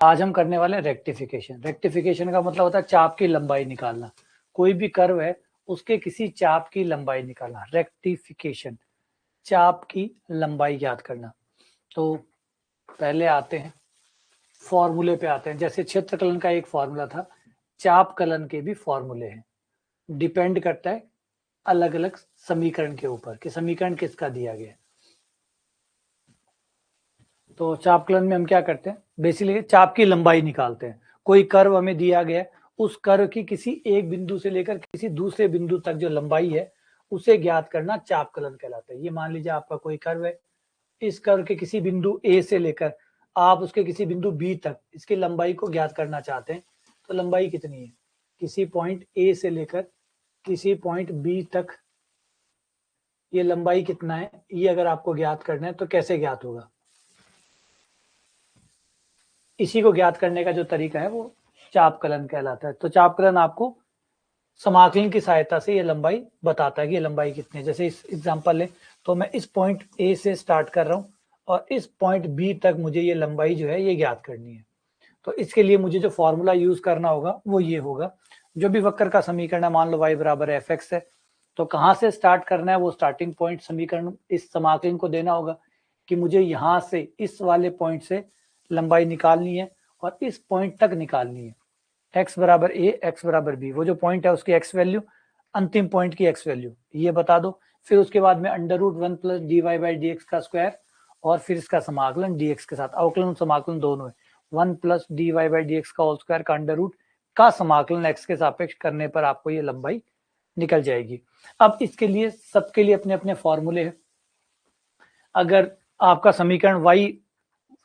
आज हम करने वाले हैं रेक्टिफिकेशन। रेक्टिफिकेशन का मतलब होता है चाप की लंबाई निकालना। कोई भी कर्व है उसके किसी चाप की लंबाई निकालना। रेक्टिफिकेशन, चाप की लंबाई ज्ञात करना। तो पहले आते हैं फॉर्मूले पे आते हैं। जैसे क्षेत्रकलन का एक फॉर्मूला था, चाप कलन के भी फॉर्मूले हैं। डिपेंड करता है अलग अलग समीकरण के ऊपर कि समीकरण किसका दिया गया है। तो चापकलन में हम क्या करते हैं, बेसिकली चाप की लंबाई निकालते हैं। कोई कर्व हमें दिया गया है, उस कर्व की किसी एक बिंदु से लेकर किसी दूसरे बिंदु तक जो लंबाई है उसे ज्ञात करना चापकलन कहलाता है। ये मान लीजिए आपका कोई कर्व है, इस कर्व के किसी बिंदु ए से लेकर आप उसके किसी बिंदु बी तक इसकी लंबाई को ज्ञात करना चाहते हैं। तो लंबाई कितनी है, किसी पॉइंट ए से लेकर किसी पॉइंट बी तक ये लंबाई कितना है, ये अगर आपको ज्ञात करना है तो कैसे ज्ञात होगा। इसी को ज्ञात करने का जो तरीका है वो चापकलन कहलाता है। तो चापकलन आपको समाकलन की सहायता से ये लंबाई बताता है कि ये लंबाई कितनी है। जैसे इस एग्जांपल ले तो मैं इस पॉइंट ए से स्टार्ट कर रहा हूँ और इस पॉइंट बी तक मुझे ये लंबाई जो है ये ज्ञात करनी है। तो इसके लिए मुझे जो फॉर्मूला यूज करना होगा वो ये होगा। जो भी वक्र का समीकरण है, मान लो y बराबर एफ एक्स है, तो कहाँ से स्टार्ट करना है वो स्टार्टिंग पॉइंट समीकरण इस समाकलन को देना होगा कि मुझे यहाँ से इस वाले पॉइंट से लंबाई निकालनी है और इस पॉइंट तक निकालनी है। x बराबर a, x बराबर b, वो जो पॉइंट है उसकी x वैल्यू, अंतिम पॉइंट की x वैल्यू ये बता दो। फिर उसके बाद में under root 1 plus D Y by D x का स्क्वायर और फिर इसका समाकलन dx के साथ, अवकलन समाकलन दोनों है। 1 plus D Y by D x का होल स्क्वायर का अंडर रूट का समाकलन x के सापेक्ष करने पर आपको ये लंबाई निकल जाएगी। अब इसके लिए सबके लिए अपने अपने फॉर्मूले हैं। अगर आपका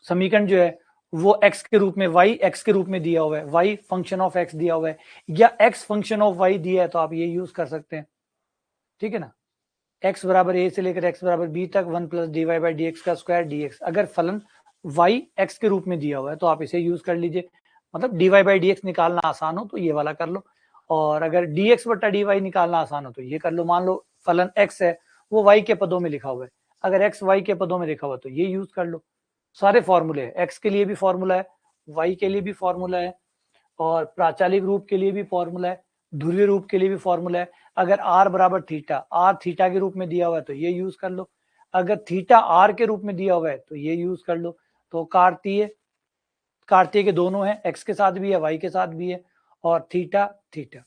समीकरण जो है वो x के रूप में, y x के रूप में दिया हुआ है, y फंक्शन ऑफ x दिया हुआ है या x फंक्शन ऑफ y दिया है, तो आप ये यूज कर सकते हैं। ठीक है ना, x बराबर a से लेकर x बराबर b तक 1 plus D Y by D x का स्क्वायर dx। अगर फलन y x के रूप में दिया हुआ है तो आप इसे यूज कर लीजिए। मतलब D Y by D X निकालना आसान हो तो ये वाला कर लो, और अगर dx बटा डी वाई निकालना आसान हो तो ये कर लो। मान लो फलन x है वो y के पदों में लिखा हुआ है, अगर x y के पदों में लिखा हुआ तो ये यूज कर लो। सारे फॉर्मूले है, x के लिए भी फॉर्मूला है, y के लिए भी फॉर्मूला है, और प्राचालिक रूप के लिए भी फॉर्मूला है, ध्रुवीय रूप के लिए भी फॉर्मूला है। अगर r बराबर थीटा, r थीटा के रूप में दिया हुआ है तो ये यूज कर लो। अगर थीटा r के रूप में दिया हुआ है तो ये यूज कर लो। तो कार्तीय के दोनों है, x के साथ भी है y के साथ भी है, और थीटा थीटा।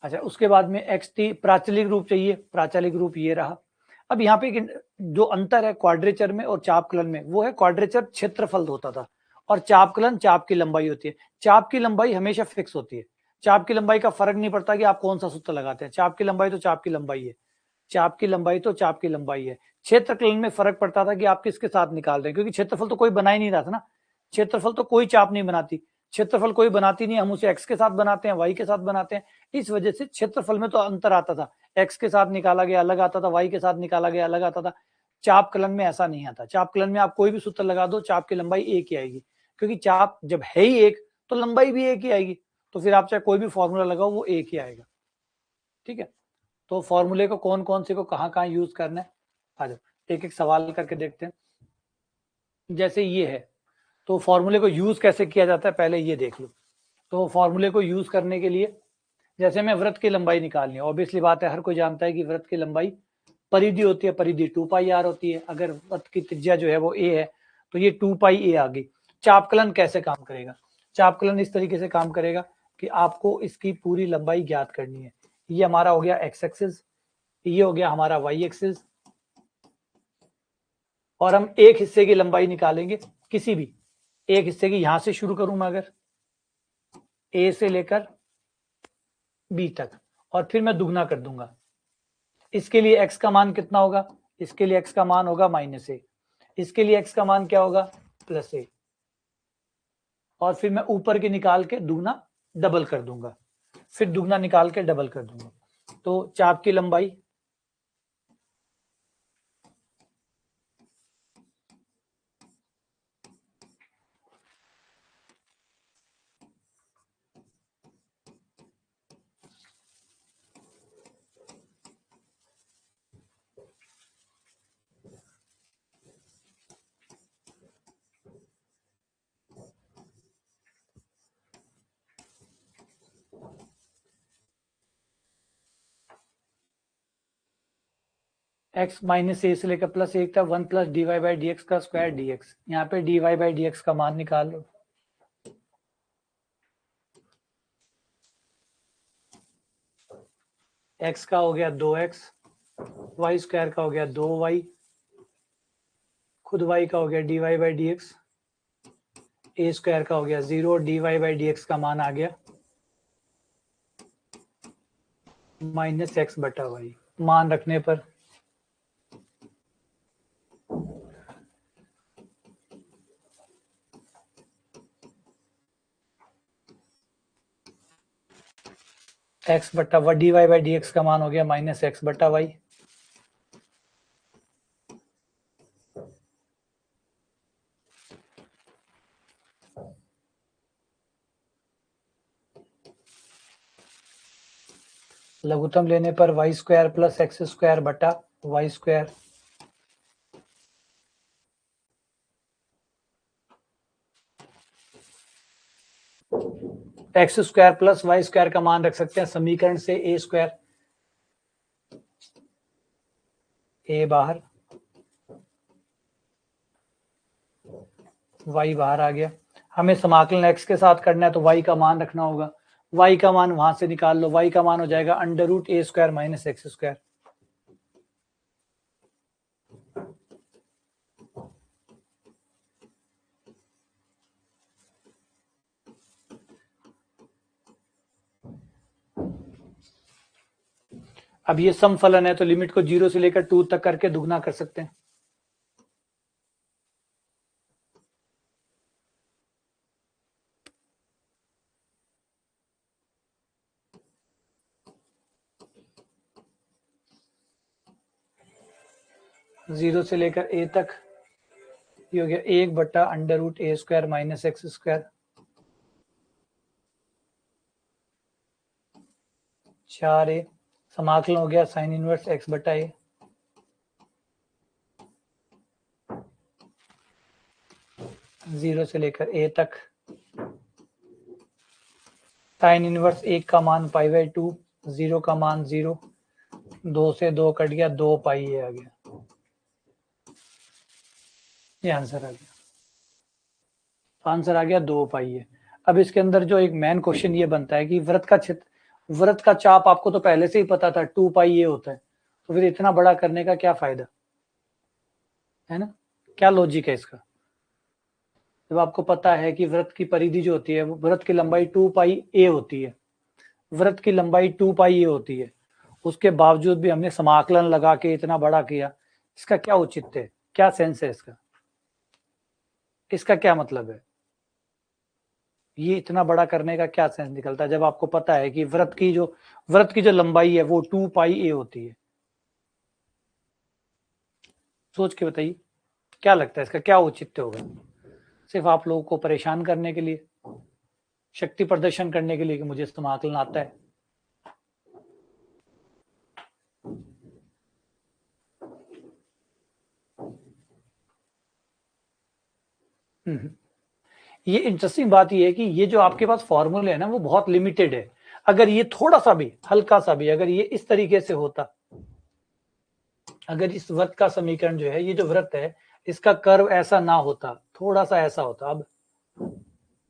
अच्छा, उसके बाद में एक्स टी प्राचलिक रूप चाहिए, प्राचलिक रूप ये रहा। अब यहाँ पे जो अंतर है क्वाड्रेचर में और चापकलन में, वो है क्वाड्रेचर क्षेत्रफल होता था और चापकलन चाप की लंबाई होती है। चाप की लंबाई हमेशा फिक्स होती है, चाप की लंबाई का फर्क नहीं पड़ता कि आप कौन सा सूत्र लगाते हैं। चाप की लंबाई तो चाप की लंबाई है, चाप की लंबाई तो चाप की लंबाई है। क्षेत्रकलन में फर्क पड़ता था कि आप किसके साथ निकाल रहे हैं, क्योंकि क्षेत्रफल तो कोई बना ही नहीं रहा था ना। क्षेत्रफल तो कोई चाप नहीं बनाती, क्षेत्रफल कोई बनाती नहीं, हम उसे एक्स के साथ बनाते हैं, वाई के साथ बनाते हैं। इस वजह से क्षेत्रफल में तो अंतर आता था, एक्स के साथ निकाला गया अलग आता था, वाई के साथ निकाला गया अलग आता था। चापकलन में ऐसा नहीं आता। चापकलन में आप कोई भी सूत्र लगा दो, चाप की लंबाई एक ही आएगी, क्योंकि चाप जब है ही एक तो लंबाई भी एक ही आएगी। तो फिर आप चाहे कोई भी फॉर्मूला लगाओ वो एक ही आएगा। ठीक है, तो फॉर्मूले को कौन कौन से को कहाँ कहाँ यूज करना है, आ जाओ एक एक सवाल करके देखते हैं। जैसे ये है, तो फॉर्मूले को यूज कैसे किया जाता है पहले ये देख लो। तो फॉर्मूले को यूज करने के लिए, जैसे मैं वृत्त की लंबाई निकालनी है, ऑब्वियसली बात है, हर कोई जानता है कि वृत्त की लंबाई परिधि होती है, परिधि 2 पाई आर होती है। अगर वृत्त की त्रिज्या जो है वो ए है तो ये 2 पाई ए आ गई। चापकलन कैसे काम करेगा, चापकलन इस तरीके से काम करेगा कि आपको इसकी पूरी लंबाई ज्ञात करनी है। ये हमारा हो गया एक्स एक्सिस, ये हो गया हमारा वाई एक्सिस, और हम एक हिस्से की लंबाई निकालेंगे, किसी भी एक हिस्से की। यहां से शुरू करूं मैं, अगर ए से लेकर बी तक, और फिर मैं दुगना कर दूंगा। इसके लिए x का मान कितना होगा, इसके लिए x का मान होगा -a, इसके लिए x का मान क्या होगा +a, और फिर मैं ऊपर के निकाल के दुगना डबल कर दूंगा, फिर दुगना निकाल के डबल कर दूंगा। तो चाप की लंबाई x माइनस ए से लेकर प्लस 1 तक 1 plus D Y by D x का स्क्वायर डी एक्स। यहाँ पे D Y by D x का मान निकाल लो। x का हो गया 2x, वाई स्क्वायर का हो गया 2y, खुद y का हो गया D Y by D X, A square का हो गया 0, D Y by D x का मान आ गया माइनस एक्स बटा वाई। मान रखने पर एक्स बटा d Y by D x का मान हो गया माइनस एक्स बटा वाई। लघुत्तम लेने पर y square plus x square बटा y square. X square plus Y square का मान रख सकते हैं समीकरण से ए स्क्वायर, ए बाहर, वाई बाहर आ गया। हमें समाकलन एक्स के साथ करना है तो वाई का मान रखना होगा। वाई का मान वहां से निकाल लो, वाई का मान हो जाएगा under root a square minus x square. अब ये सम फलन है तो लिमिट को 0 से लेकर 2 तक करके दुगना कर सकते हैं। जीरो से लेकर ए तक ये हो गया 1 बटा under root a square minus x square, 4a। समाकलन हो गया साइन इनवर्स एक्स बटा ए। जीरो से लेकर ए तक साइन इनवर्स 1 का मान पाई बाई 2, 0 का मान 0, 2 से 2 कट गया, 2 पाई ए आ गया। ये आंसर आ गया, आंसर आ गया 2 पाई ए। अब इसके अंदर जो एक मेन क्वेश्चन ये बनता है कि वृत्त का क्षेत्र, वृत्त का चाप आपको तो पहले से ही पता था 2 पाई ए होता है, तो फिर इतना बड़ा करने का क्या फायदा है ना? क्या लॉजिक है इसका? जब आपको पता है कि वृत्त की परिधि जो होती है वो वृत्त की लंबाई 2 पाई ए होती है, वृत्त की लंबाई 2 पाई ए होती है, उसके बावजूद भी हमने समाकलन लगा के इतना बड़ा किया, इसका क्या औचित्य है, क्या सेंस है इसका, इसका क्या मतलब है? ये इतना बड़ा करने का क्या सेंस निकलता है जब आपको पता है कि वृत्त की जो लंबाई है वो 2 पाई ए होती है? सोच के बताइए क्या लगता है इसका क्या औचित्य होगा? सिर्फ आप लोगों को परेशान करने के लिए, शक्ति प्रदर्शन करने के लिए कि मुझे समाकलन आता है। ये इंटरेस्टिंग बात ये है कि ये जो आपके पास फॉर्मूले है ना वो बहुत लिमिटेड है। अगर ये थोड़ा सा भी, हल्का सा भी, अगर ये इस तरीके से होता, अगर इस वृत्त का समीकरण जो है, ये जो वृत्त है इसका कर्व ऐसा ना होता, थोड़ा सा ऐसा होता,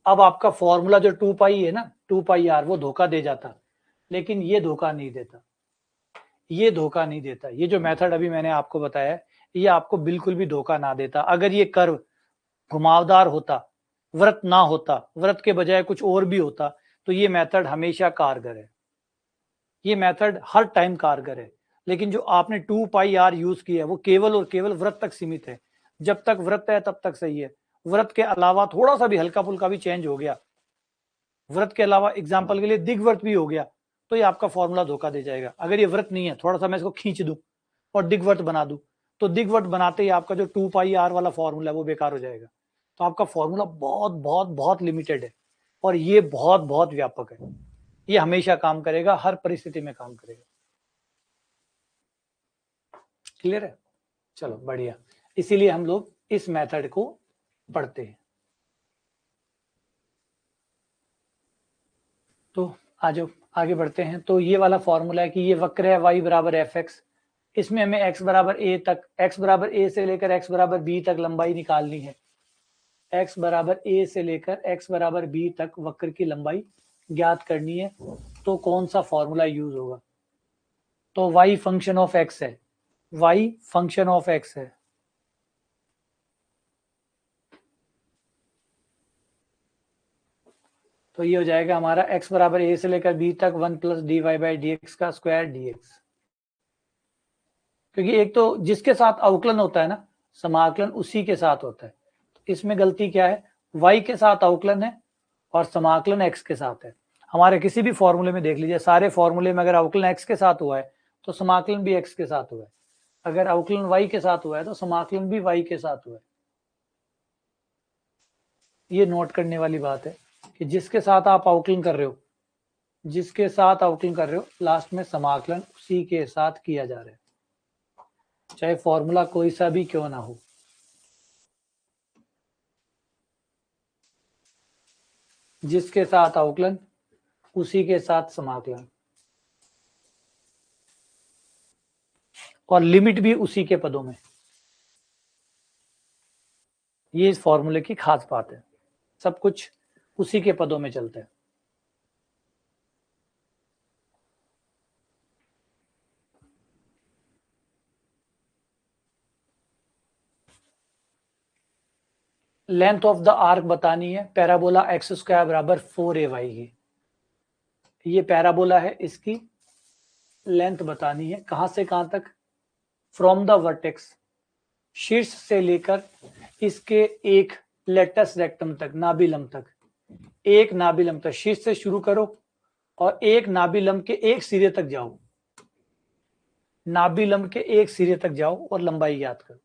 अब आपका फॉर्मूला जो 2 पाई है ना, 2 पाई आर, वो धोखा दे जाता, लेकिन ये धोखा नहीं देता, ये धोखा नहीं देता। ये जो मेथड अभी मैंने आपको बताया ये आपको बिल्कुल भी धोखा ना देता। अगर ये कर्व घुमावदार होता, वृत्त ना होता, वृत्त के बजाय कुछ और भी होता, तो ये मेथड हमेशा कारगर है, ये मेथड हर टाइम कारगर है। लेकिन जो आपने 2 पाई आर यूज किया है वो केवल और केवल वृत्त तक सीमित है। जब तक वृत्त है तब तक सही है, वृत्त के अलावा थोड़ा सा भी हल्का फुल्का भी चेंज हो गया, वृत्त के अलावा एग्जाम्पल के लिए दिग्वृत्त भी हो गया, तो ये आपका फॉर्मूला धोखा दे जाएगा। अगर ये वृत्त नहीं है, थोड़ा सा मैं इसको खींच दूं और दिग्वृत्त बना दूं, तो दिग्वृत्त बनाते ही आपका जो 2 पाई आर वाला फॉर्मूला है वो बेकार हो जाएगा। तो आपका फॉर्मूला बहुत बहुत बहुत लिमिटेड है और ये बहुत बहुत व्यापक है, ये हमेशा काम करेगा, हर परिस्थिति में काम करेगा। क्लियर है? चलो बढ़िया, इसीलिए हम लोग इस मेथड को पढ़ते हैं। तो आज आगे बढ़ते हैं। तो ये वाला फॉर्मूला है कि ये वक्र है y बराबर एफ एक्स, इसमें हमें x बराबर a तक, x बराबर a से लेकर x बराबर b तक लंबाई निकालनी है। x बराबर a से लेकर x बराबर b तक वक्र की लंबाई ज्ञात करनी है। तो कौन सा फॉर्मूला यूज होगा? तो y फंक्शन ऑफ x है, y फंक्शन ऑफ x है। तो ये हो जाएगा हमारा x बराबर a से लेकर b तक 1 प्लस dy बाई dx का स्क्वायर dx। क्योंकि एक तो जिसके साथ अवकलन होता है ना, समाकलन उसी के साथ होता है। तो इसमें गलती क्या है? y के साथ अवकलन है और समाकलन x के साथ है। हमारे किसी भी फॉर्मूले में देख लीजिए, सारे फॉर्मूले में अगर अवकलन x के साथ हुआ है तो समाकलन भी x के साथ हुआ है, अगर अवकलन y के साथ हुआ है तो समाकलन भी y के साथ हुआ है। ये नोट करने वाली बात है कि जिसके साथ आप अवकलन कर रहे हो, जिसके साथ अवकलन कर रहे हो, लास्ट में समाकलन उसी के साथ किया जा रहा है, चाहे फॉर्मूला कोई सा भी क्यों ना हो। जिसके साथ अवकलन उसी के साथ समाकलन, और लिमिट भी उसी के पदों में। ये इस फॉर्मूले की खास बात है, सब कुछ उसी के पदों में चलता है। लेंथ ऑफ द आर्क बतानी है, पैराबोला एक्स स्क्वायर बराबर 4ay की। ये पैराबोला है, इसकी लेंथ बतानी है, कहां से कहां तक? फ्रॉम द वर्टेक्स, शीर्ष से लेकर इसके एक लेटस रेक्टम तक, नाभिलंब तक, एक नाभिलंब तक। शीर्ष से शुरू करो और एक नाभिलंब के एक सिरे तक जाओ, नाभिलंब के एक सिरे तक जाओ और लंबाई याद करो।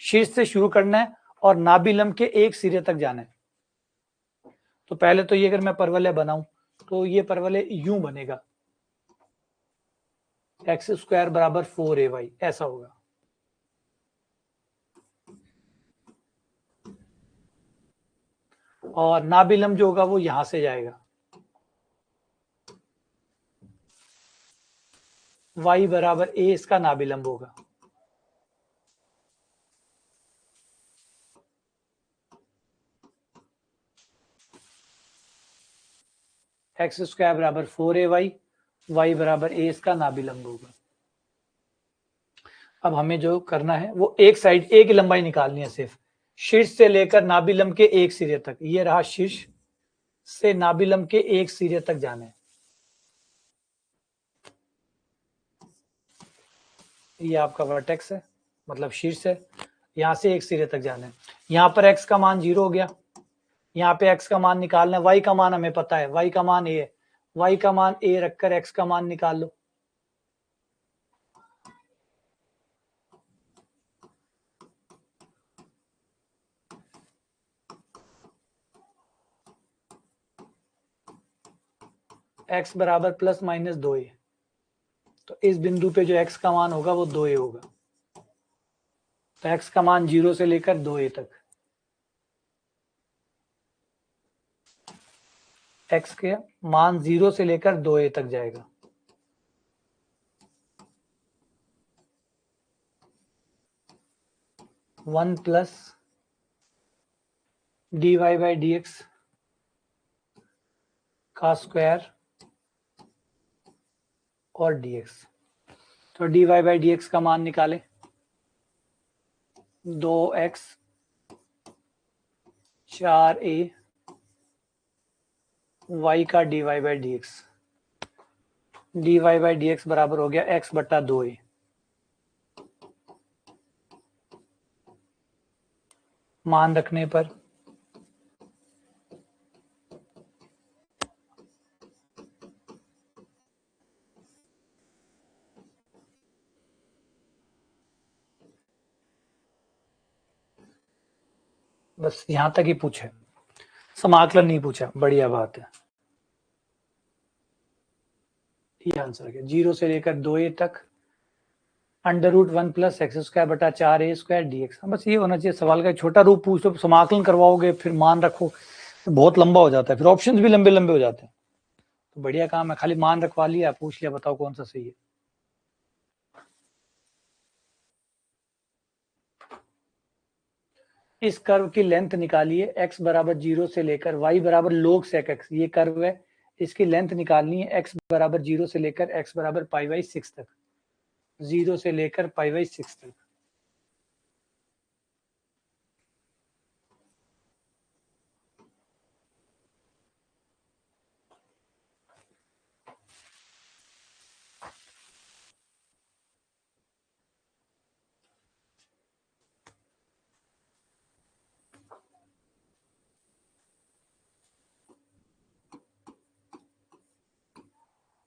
शीर्ष से शुरू करना है और नाभिलंब के एक सिरे तक जाना है। तो पहले तो ये अगर मैं परवलय बनाऊं तो ये परवलय यूं बनेगा, एक्स स्क्वायर बराबर 4ay, ऐसा होगा। और नाभिलंब जो होगा वो यहां से जाएगा, y बराबर a इसका नाभिलंब होगा। एक्स स्क्वायर बराबर 4ay, y बराबर a इसका नाभिलंब होगा। अब हमें जो करना है वो एक साइड, एक ही लंबाई निकालनी है सिर्फ, शीर्ष से लेकर नाभिलंब के एक सिरे तक। ये रहा शीर्ष से नाभिलंब के एक सिरे तक जाना है। ये आपका वर्टेक्स है, मतलब शीर्ष है, यहां से एक सिरे तक जाना है। यहां पर x का मान 0 हो गया, यहाँ पे x का मान निकालना है, y का मान हमें पता है, y का मान a है, y का मान a रखकर x का मान निकाल लो। x बराबर प्लस माइनस 2a, तो इस बिंदु पे जो x का मान होगा वो 2a होगा। तो x का मान 0 से लेकर 2a तक, x के मान 0 से लेकर 2a तक जाएगा। One plus dy by dx का स्क्वायर और dx। तो dy बाई dx का मान निकालें, 2x 4a y का dy by dx, dy by dx बराबर हो गया x बटा 2a। मान रखने पर बस यहां तक ही पूछे, समाकलन नहीं पूछा, बढ़िया बात है। ये आंसर है 0 से लेकर 2a तक √1 प्लस एक्स स्क्वायर बटा 4a स्क्वायर dx। बस ये होना चाहिए। सवाल का छोटा रूप पूछ लो, समाकलन करवाओगे फिर मान रखो तो बहुत लंबा हो जाता है, फिर ऑप्शंस भी लंबे लंबे हो जाते हैं। तो बढ़िया काम है, खाली मान रखवा लिया, पूछ लिया, बताओ कौन सा सही है। इस कर्व की लेंथ निकालिए, x बराबर 0 से लेकर y बराबर log sec x, ये कर्व है, इसकी लेंथ निकालनी है x बराबर 0 से लेकर x बराबर π/6 तक, 0 से लेकर π/6 तक।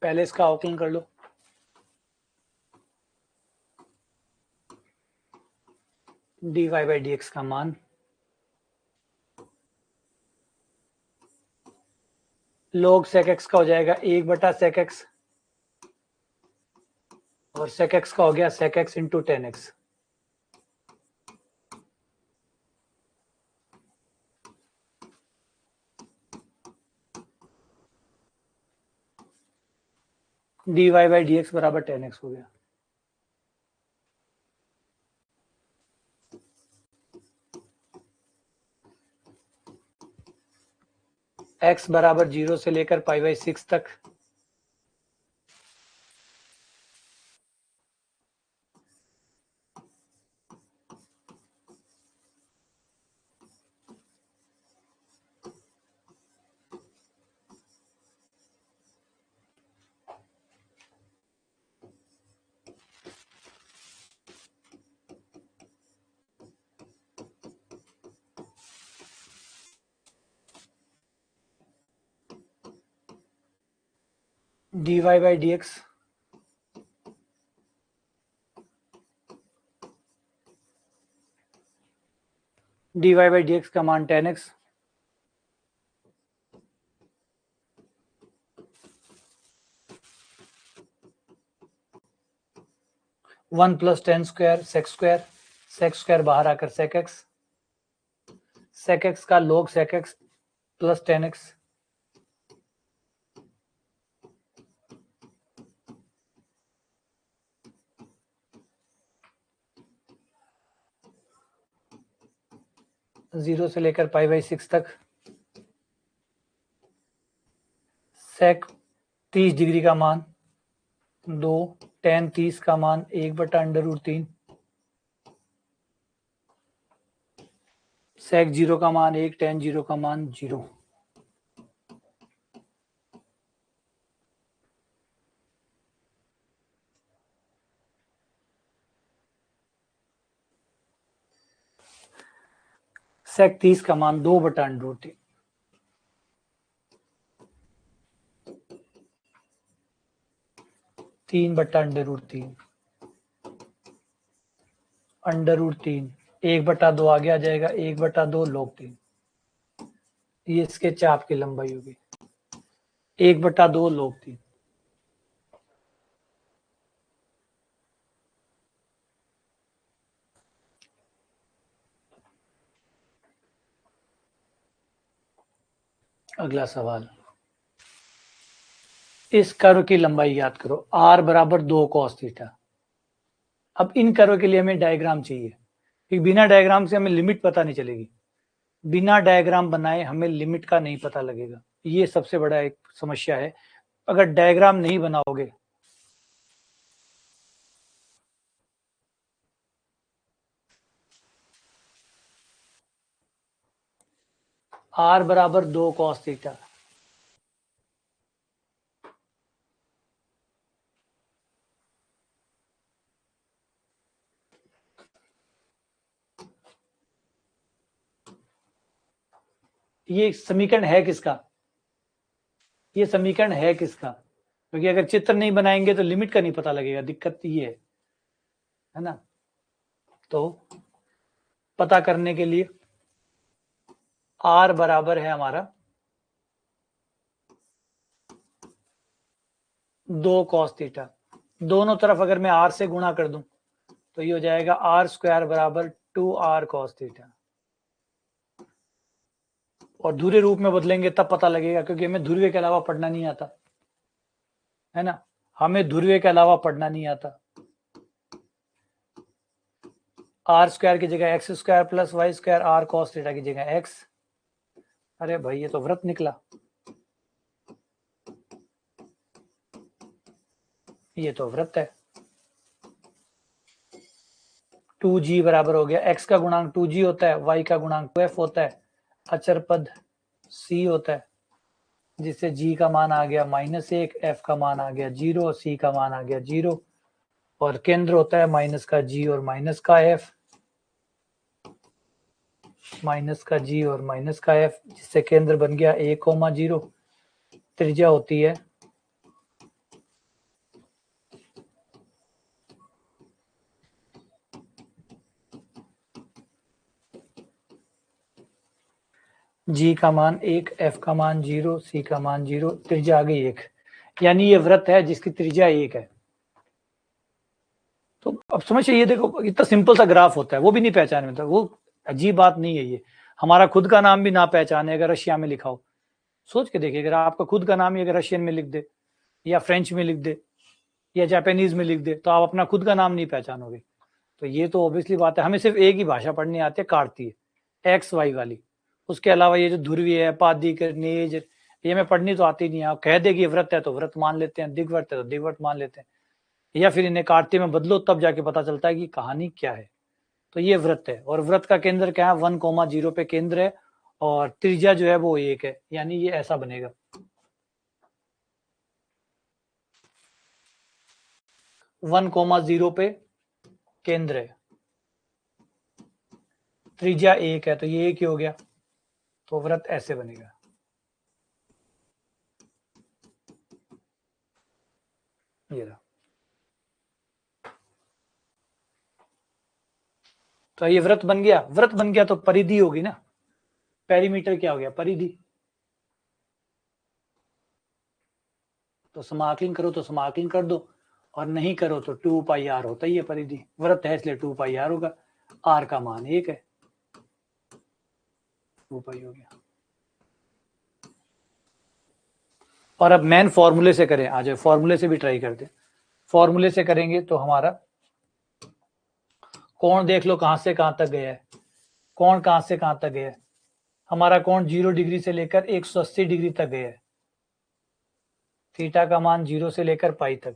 पहले इसका अवकलन कर लो। dy बाई dx का मान log sec x का हो जाएगा 1 sec x, और sec x का हो गया sec x into 10x। dy by dx बराबर 10x हो गया। x बराबर 0 से लेकर π/6 तक, dy by dx by dx का मान 10x, one plus 10 square sec square बाहर आकर सेक एक्स का log sec X plus 10x, zero से लेकर π/6 तक, सेक 30 डिग्री का मान 2, tan 30 का मान 1/√3, सेक 0 का मान 1, tan 0 का मान 0। सेक 30 का मान 2/√3, √3 √3, 1/2 आगे आ जाएगा, 1/2 log 3, ये इसके चाप की लंबाई होगी, 1/2 log 3। अगला सवाल, इस कर्व की लंबाई याद करो, r बराबर 2 cos थीटा। अब इन कर्व के लिए हमें डायग्राम चाहिए, क्योंकि बिना डायग्राम से हमें लिमिट पता नहीं चलेगी, बिना डायग्राम बनाए हमें लिमिट का नहीं पता लगेगा, ये सबसे बड़ा एक समस्या है। अगर डायग्राम नहीं बनाओगे r बराबर 2 cos थीटा, ये समीकरण है किसका, ये समीकरण है किसका, क्योंकि अगर चित्र नहीं बनाएंगे तो लिमिट का नहीं पता लगेगा, दिक्कत ये है ना। तो पता करने के लिए r बराबर है हमारा 2 cos थीटा, दोनों तरफ अगर मैं r से गुणा कर दूं तो ये हो जाएगा r² बराबर 2r cos थीटा, और ध्रुवीय रूप में बदलेंगे तब पता लगेगा, क्योंकि हमें ध्रुवीय के अलावा पढ़ना नहीं आता है ना, हमें ध्रुवीय के अलावा पढ़ना नहीं आता। आर स्क्वायर की जगह X square plus Y square, R cos theta की जगह एक्स। अरे भाई ये तो वृत्त निकला, ये तो वृत्त है। 2g बराबर हो गया, x का गुणांक 2g होता है, y का गुणांक 2f होता है, अचर पद c होता है, जिससे g का मान आ गया -1, f का मान आ गया 0, c का मान आ गया 0, और केंद्र होता है माइनस का g और माइनस का f, माइनस का g और माइनस का f, जिससे केंद्र बन गया 1,0। त्रिज्या होती है g का मान 1, f का मान 0, c का मान 0, त्रिज्या आ गई 1, यानी ये वृत्त है जिसकी त्रिज्या 1 है। तो अब समझ, ये देखो इतना सिंपल सा ग्राफ होता है, वो भी नहीं पहचान में था, वो अजीब बात नहीं है। ये हमारा खुद का नाम भी ना पहचाने अगर रशिया में लिखा हो, सोच के देखिए, अगर आपका खुद का नाम ही अगर रशियन में लिख दे या फ्रेंच में लिख दे या जापानीज में लिख दे, तो आप अपना खुद का नाम नहीं पहचानोगे। तो ये तो ऑब्वियसली बात है, हमें सिर्फ एक ही भाषा पढ़नी आती है, कार्तीय, एक्स वाई वाली। उसके अलावा ये जो ध्रुवीय है, पादिक, नेज, ये हमें पढ़नी तो आती नहीं है। आप कह दे कि व्रत है तो व्रत मान लेते हैं, दिग्वर्त है तो दिग्वर्त मान लेते हैं, या फिर इन्हें कार्तीय में बदलो, तब जाके पता चलता है कि कहानी क्या है। तो ये व्रत है, और व्रत का केंद्र क्या है, 1,0 पे केंद्र है, और त्रिज्या जो है वो 1 है, यानी ये ऐसा बनेगा। 1,0 पे केंद्र है, त्रिज्या 1 है, तो ये 1 ही हो गया, तो व्रत ऐसे बनेगा। ये रहा, तो ये व्रत बन गया। व्रत बन गया तो परिधि होगी ना, पेरीमीटर क्या हो गया, परिधि। तो समाकलन करो तो समाकलन कर दो, और नहीं करो तो 2πr होता ही है परिधि। व्रत है इसलिए 2πr होगा, r का मान 1 है, 2π हो गया। और अब मेन फॉर्मूले से करें, आ जाए फॉर्मूले से भी ट्राई करते। फॉर्मूले से करेंगे तो हमारा कोण देख लो कहां से कहां तक गया है, कोण कहां से कहां तक गया है, हमारा कोण 0 डिग्री से लेकर 180 डिग्री तक गया है। थीटा का मान 0 से लेकर पाई तक,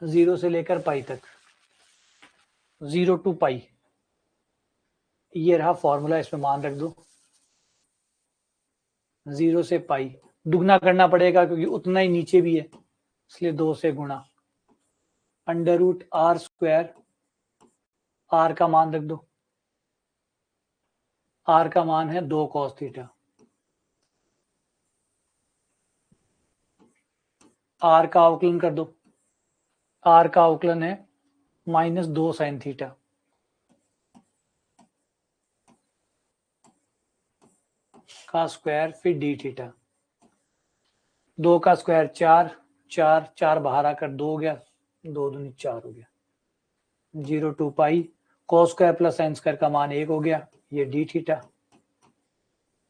0 से लेकर पाई तक, 0 to पाई। ये रहा फॉर्मूला, इसमें मान रख दो। 0 से पाई, दुगना करना पड़ेगा क्योंकि उतना ही नीचे भी है, इसलिए 2 से गुणा, √r², r का मान रख दो, r का मान है 2 cos थीटा, r का अवकलन कर दो, r का अवकलन है -2 sin थीटा, का स्क्वायर फिर डी थीटा, 2 का स्क्वायर 4, 4 बाहर आकर 2 हो गया, 2 दूनी 4 हो गया, 0 to pi, cos square plus sine square का मान 1 हो गया, ये डी थीटा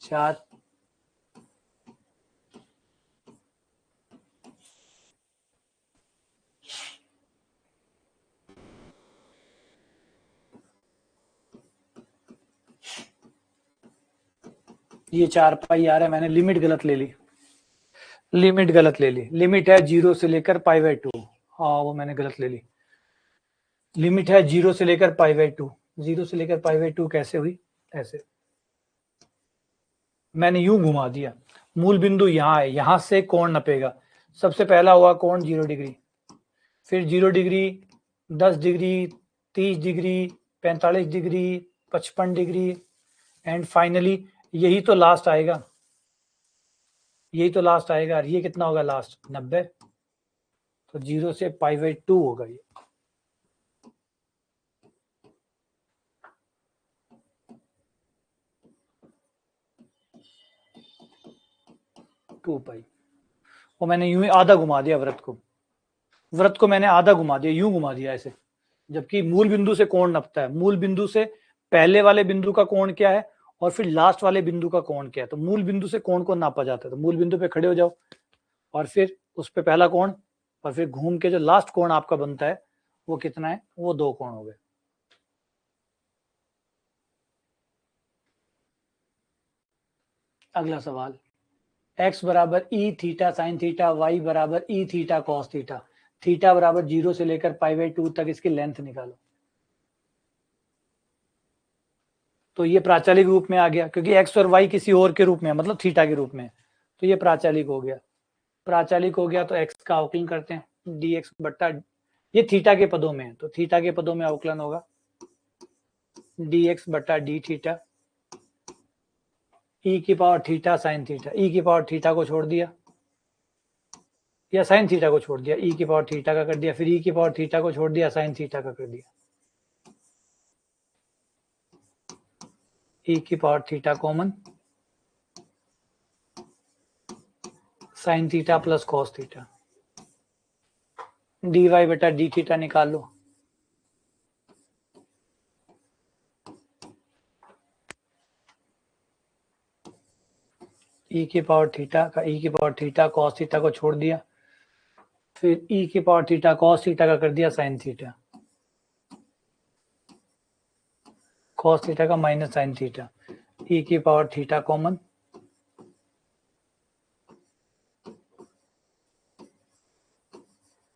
4, ये 4π आ रहा है, मैंने लिमिट गलत ले ली, लिमिट गलत ले ली, लिमिट है 0 से लेकर π/2, हाँ वो मैंने गलत ले ली, लिमिट है 0 से लेकर π/2, 0 से लेकर π/2 कैसे हुई, ऐसे मैंने यूं घुमा दिया, मूल बिंदु यहाँ है, यहां से कोण नपेगा, सबसे पहला हुआ कोण 0 डिग्री, फिर 0 degree, 10 degree, 30 degree, 45 degree, 55 degree, and finally यही तो लास्ट आएगा, यही तो लास्ट आएगा, ये कितना होगा लास्ट, 90, तो 0 से π/2 होगा ये। टू पाई, वो मैंने यूं ही आधा घुमा दिया व्रत को मैंने आधा घुमा दिया, यूं घुमा दिया ऐसे, जबकि मूल बिंदु से कोण नपता है, मूल बिंदु से पहले वाले बिंदु का कोण क्या है और फिर लास्ट वाले बिंदु का कोण क्या है, तो मूल बिंदु से कोण को नापा जाता है, तो मूल बिंदु पे खड़े हो जाओ और फिर उस पे पहला कोण और फिर घूम के जो लास्ट कोण आपका बनता है वो कितना है, वो 2 कोण हो गए। अगला सवाल, x बराबर E theta sine theta, y बराबर E theta cos theta, theta बराबर 0 से लेकर π/2 तक इसकी लेंथ निकालो। तो ये प्राचालिक रूप में आ गया क्योंकि x और y किसी और के रूप में, मतलब थीटा के रूप में, तो ये प्राचालिक हो गया। प्राचालिक हो गया तो x का अवकलन करते हैं, dx बट्टा, ये थीटा के पदों में है तो थीटा के पदों में अवकलन होगा dx बट्टा डी थीटा, ई की पावर थीटा साइन थीटा, ई की पावर थीटा को छोड़ दिया या साइन थीटा को छोड़ दिया, ई की पावर थीटा का कर दिया, फिर ई की पावर थीटा को छोड़ दिया, साइन थीटा का कर दिया, ई की power theta common, sine theta plus cos theta, D Y बटा डी थीटा निकाल लो। ई की पावर थीटा का, ई की पावर थीटा कॉस थीटा को छोड़ दिया, फिर ई की पावर थीटा कॉस थीटा का कर दिया साइन थीटा, कॉस थीटा का माइनस साइन थीटा, ई की power theta common,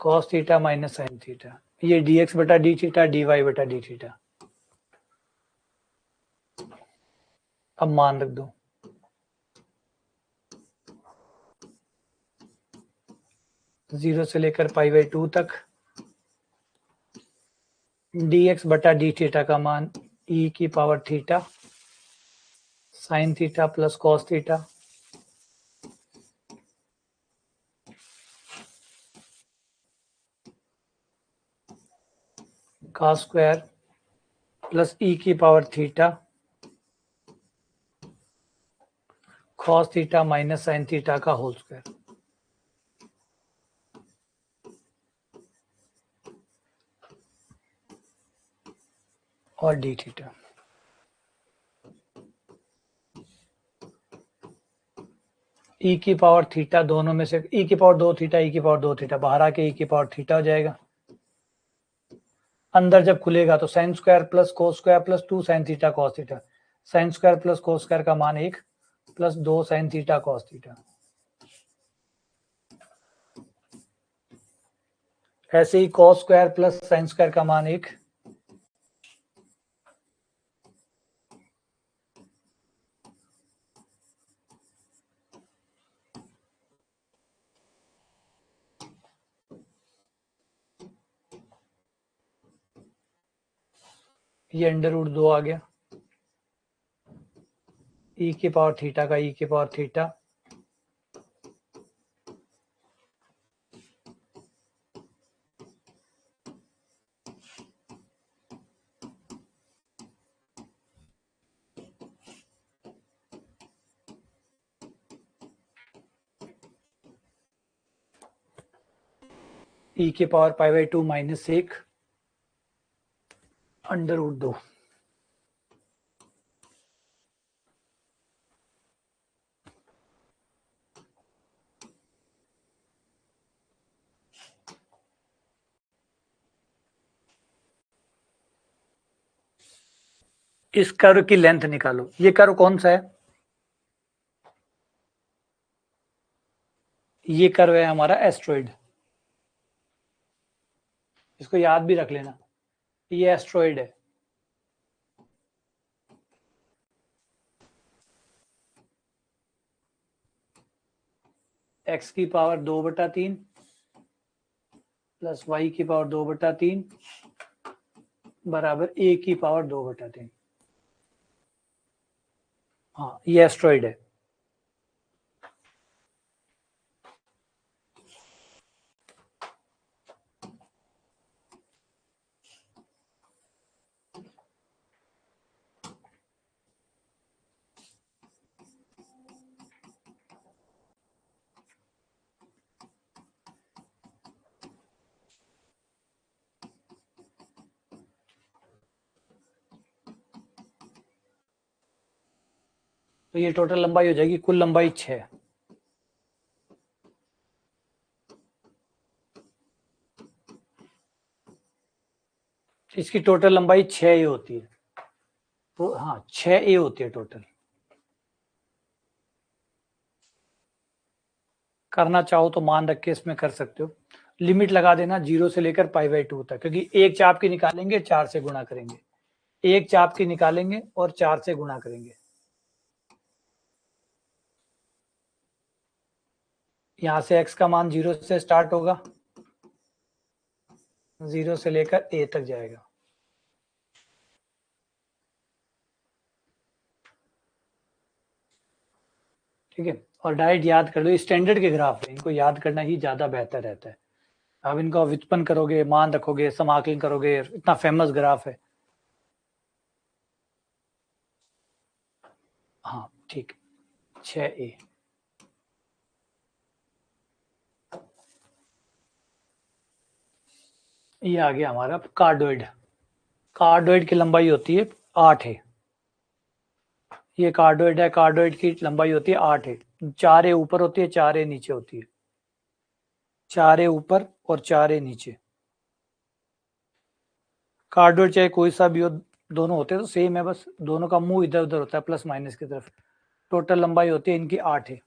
cos theta minus sine theta, ये dx बटा डी थीटा, dy बटा डी थीटा। अब मान रख दो, जीरो से लेकर π/2 तक dx बटा डी थीटा का मान e की power theta sine theta plus cos theta का स्क्वायर प्लस e की power theta cos theta minus sign theta का होल स्क्वायर और डी थीटा। e की पावर थीटा दोनों में से e की पावर 2 थीटा, e की पावर 2 थीटा बाहर आके e की पावर थीटा हो जाएगा, अंदर जब खुलेगा तो sine square plus cos square plus 2 sine theta cos theta, sine square plus cos square का मान 1 plus 2 sine theta cos theta. ऐसे ही cos square plus sine square का मान 1, ये अंडर रूट 2 आ गया, e की पावर थीटा का e की पावर थीटा e की पावर π/2 माइनस 1 अंडर रूट 2। इस कर्व की लेंथ निकालो, ये कर्व कौन सा है, ये कर्व है हमारा एस्ट्रॉइड, इसको याद भी रख लेना, ये एस्ट्रॉइड है। x की पावर 2/3 प्लस y की पावर 2/3 बराबर a की पावर 2/3। हाँ, ये एस्ट्रॉइड है। तो ये टोटल लंबाई हो जाएगी, कुल लंबाई 6। इसकी टोटल लंबाई 6a होती है, तो हाँ 6a होती है टोटल। करना चाहो तो मान रख के इसमें कर सकते हो। लिमिट लगा देना 0 से लेकर π/2 तक, क्योंकि एक चाप की निकालेंगे 4 से गुणा करेंगे, एक चाप की निकालेंगे और 4 से गुणा करेंगे। यहां से x का मान 0 से स्टार्ट होगा, 0 से लेकर a तक जाएगा। ठीक है, और डायरेक्ट याद कर लो, स्टैंडर्ड के ग्राफ है, इनको याद करना ही ज्यादा बेहतर रहता है। आप इनको व्युत्पन्न करोगे, मान रखोगे, समाकलन करोगे, इतना फेमस ग्राफ है। हाँ ठीक, 6a। ये आ गया हमारा कार्डोइड। कार्डोइड की लंबाई होती है 8 है। ये कार्डोइड है, कार्डोइड की लंबाई होती है 8 है। 4a ऊपर होती है, 4a नीचे होती है, 4a ऊपर और 4a नीचे। कार्डोइड चाहे कोई सा भी हो, दोनों होते हैं तो सेम है, बस दोनों का मुंह इधर उधर होता है, प्लस माइनस की तरफ। टोटल लंबाई होती है इनकी 8 है।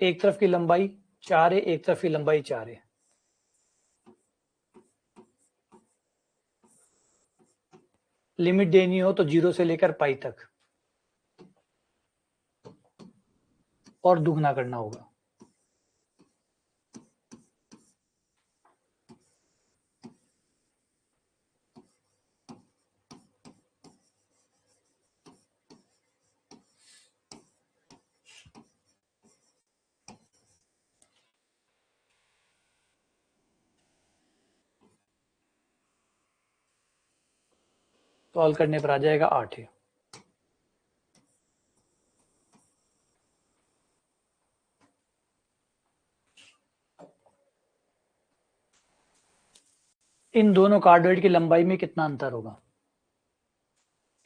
एक तरफ की लंबाई 4 है, एक तरफ की लंबाई 4 है। लिमिट देनी हो तो 0 से लेकर पाई तक, और दुगना करना होगा। सॉल्व करने पर आ जाएगा 8 है। इन दोनों कार्डोइड की लंबाई में कितना अंतर होगा?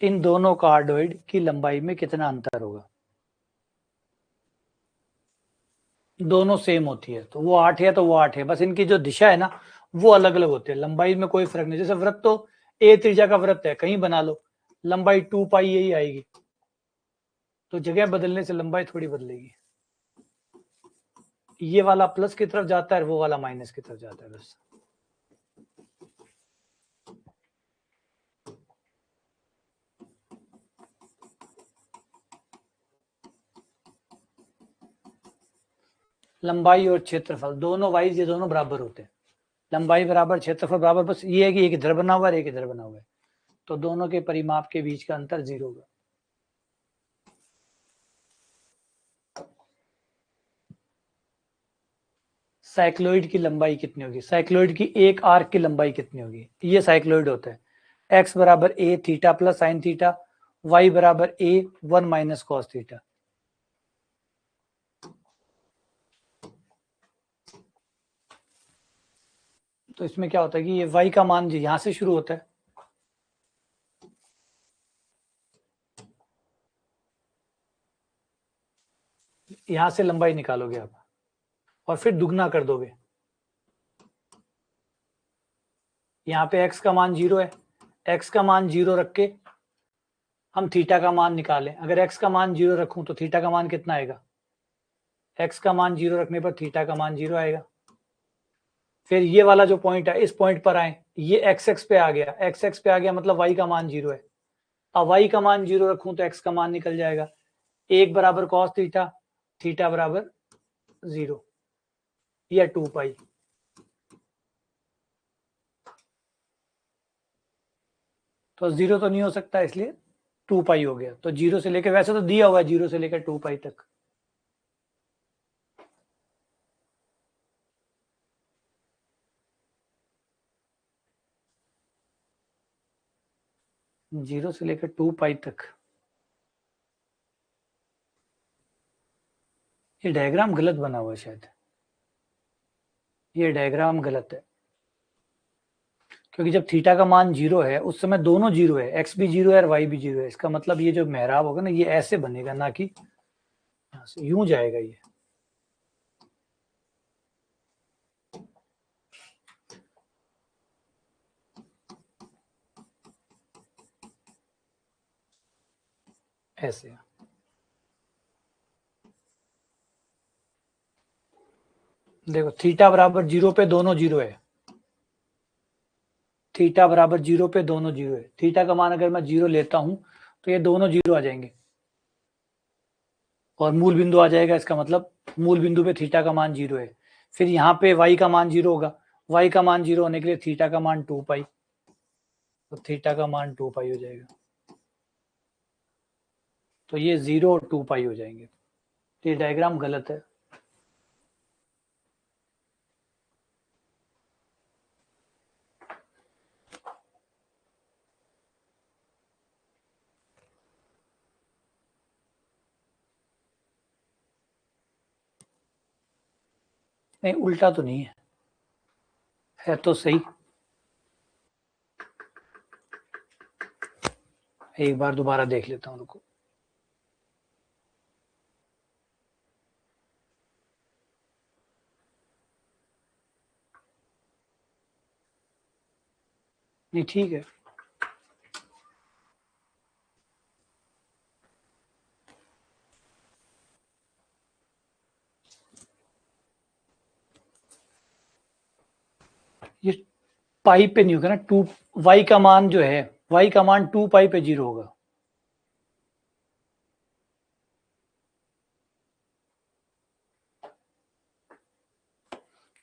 इन दोनों कार्डोइड की लंबाई में कितना अंतर होगा? दोनों सेम होती है, तो वो 8 है तो वो 8 है, बस इनकी जो दिशा है ना वो अलग अलग होती है। लंबाई में कोई फर्क नहीं, जैसे वृत्त तो a त्रिज्या का वृत्त है, कहीं बना लो, लंबाई 2π यही आएगी, तो जगह बदलने से लंबाई थोड़ी बदलेगी। ये वाला प्लस की तरफ जाता है, वो वाला माइनस की तरफ जाता है, बस। लंबाई और क्षेत्रफल दोनों वाइज, ये दोनों बराबर होते हैं, लंबाई बराबर क्षेत्रफल बराबर, बस ये है कि एक इधर बना हुआ है, एक इधर बना हुआ है, तो दोनों के परिमाप के बीच का अंतर 0 होगा। साइक्लोइड की लंबाई कितनी होगी? साइक्लोइड की एक आर्क की लंबाई कितनी होगी? ये साइक्लोइड होता है, x बराबर a theta plus sine theta, y बराबर a 1 माइनस कॉस थीटा। तो इसमें क्या होता है कि ये y का मान यहां से शुरू होता है, यहां से लंबाई निकालोगे आप और फिर दुगना कर दोगे। यहाँ पे x का मान 0 है, x का मान 0 रख के हम थीटा का मान निकालें। अगर x का मान 0 रखूं तो थीटा का मान कितना आएगा? x का मान 0 रखने पर थीटा का मान 0 आएगा। फिर ये वाला जो पॉइंट है, इस पॉइंट पर आए, ये x पे आ गया, x पे आ गया मतलब y का मान 0 है। अब y का मान 0 रखूं तो x का मान निकल जाएगा, 1 बराबर कॉस थीटा, थीटा बराबर 0 या 2π। तो 0 तो नहीं हो सकता, इसलिए 2π हो गया। तो 0 से लेकर, वैसे तो दिया हुआ है 0 से लेकर 2π तक। जीरो से लेकर 2π तक। ये डायग्राम गलत बना हुआ है शायद, ये डायग्राम गलत है। क्योंकि जब थीटा का मान 0 है उस समय दोनों 0 है, x भी 0 है और y भी 0 है। इसका मतलब ये जो मेहराब होगा ना ये ऐसे बनेगा, ना कि यहाँ से यूं जाएगा ये। ऐसे देखो थीटा बराबर 0 पे दोनों 0 है, थीटा बराबर 0 पे दोनों 0 है। थीटा का मान अगर मैं 0 लेता हूं तो ये दोनों 0 आ जाएंगे और मूल बिंदु आ जाएगा। इसका मतलब मूल बिंदु पे थीटा का मान 0 है। फिर यहाँ पे y का मान 0 होगा, y का मान 0 होने के लिए थीटा का मान 2 पाई, तो थीटा का मान 2 पाई हो जाएगा। तो ये 0 और 2 पाई हो जाएंगे। तो ये डायग्राम गलत है। नहीं उल्टा तो नहीं है तो सही। एक बार दोबारा देख लेता हूँ, रुको। नहीं ठीक है। ये पाई पे नहीं होगा ना, 2 y का मान जो है, y का मान 2 पाई पे 0 होगा।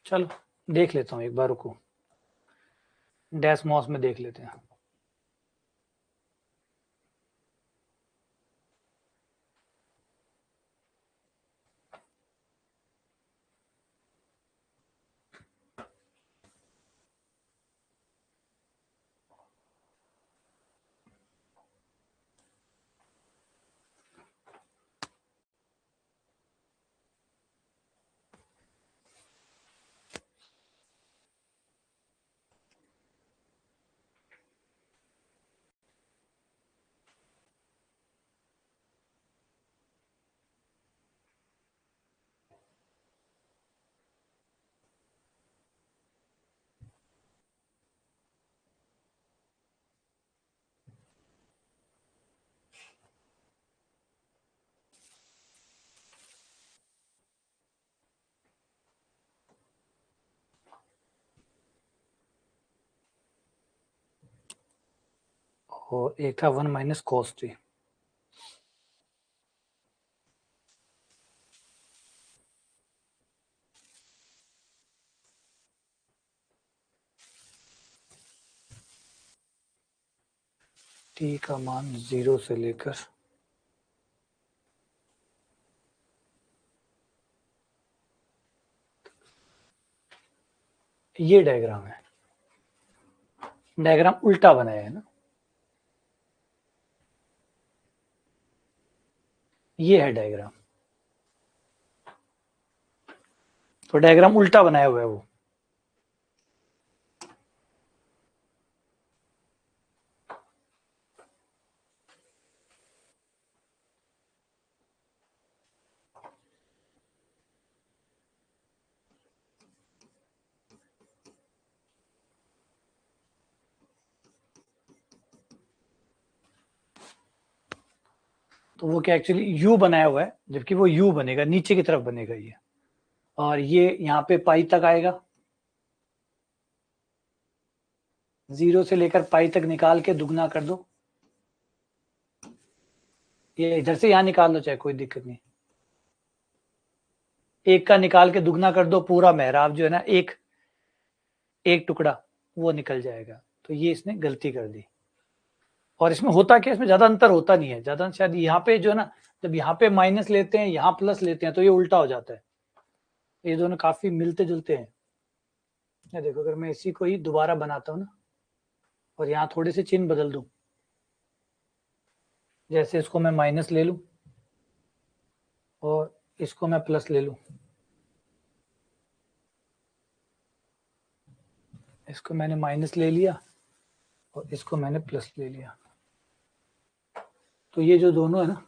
चलो देख लेता हूँ एक बार, रुको, डैश मॉस में देख लेते हैं। और एक था 1 माइनस cos t। t का मान 0 से लेकर ये डायग्राम है। डायग्राम उल्टा बनाया है ना, ये है डायग्राम। तो डायग्राम उल्टा बनाया हुआ है वो। तो वो क्या एक्चुअली यू बनाया हुआ है, जबकि वो यू बनेगा, नीचे की तरफ बनेगा ये। और ये यहाँ पे पाई तक आएगा, 0 से लेकर पाई तक निकाल के दुगना कर दो। ये इधर से यहाँ निकाल दो, चाहे कोई दिक्कत नहीं। एक का निकाल के दुगना कर दो, पूरा मेहराब जो है ना, एक एक टुकड़ा वो निकल जाएगा। तो ये इसने गलती कर दी। और इसमें होता क्या, इसमें ज्यादा अंतर होता नहीं है, ज्यादा शायद यहाँ पे जो है ना, जब यहाँ पे माइनस लेते हैं यहाँ प्लस लेते हैं तो ये उल्टा हो जाता है। ये दोनों काफी मिलते जुलते हैं। ये देखो, अगर मैं इसी को ही दोबारा बनाता हूँ ना और यहाँ थोड़े से चिन्ह बदल दूं, जैसे इसको मैं माइनस ले लूं और इसको मैं प्लस ले लूं, इसको मैंने माइनस ले लिया और इसको मैंने प्लस ले लिया, तो ये जो दोनों है ना,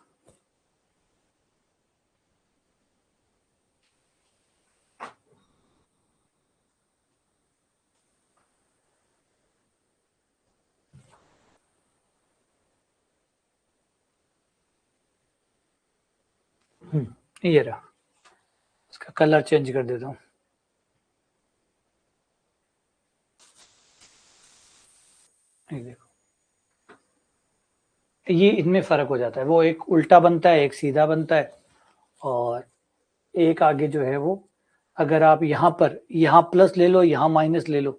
ये रहा, इसका कलर चेंज कर देता हूँ। ये देखो, ये इनमें फर्क हो जाता है, वो एक उल्टा बनता है, एक सीधा बनता है, और एक आगे जो है वो, अगर आप यहाँ प्लस ले लो, यहाँ माइनस ले लो,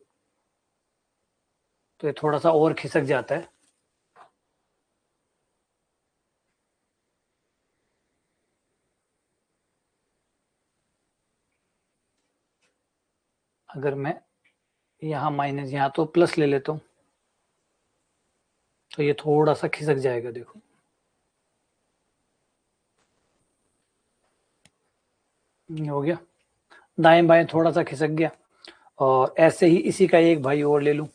तो ये थोड़ा सा और खिसक जाता है। अगर मैं यहाँ माइनस, यहाँ तो प्लस ले लेता हूँ, तो ये थोड़ा सा खिसक जाएगा, देखो। ये हो गया, दाएं बाएं थोड़ा सा खिसक गया। और ऐसे ही इसी का एक भाई और ले लूं,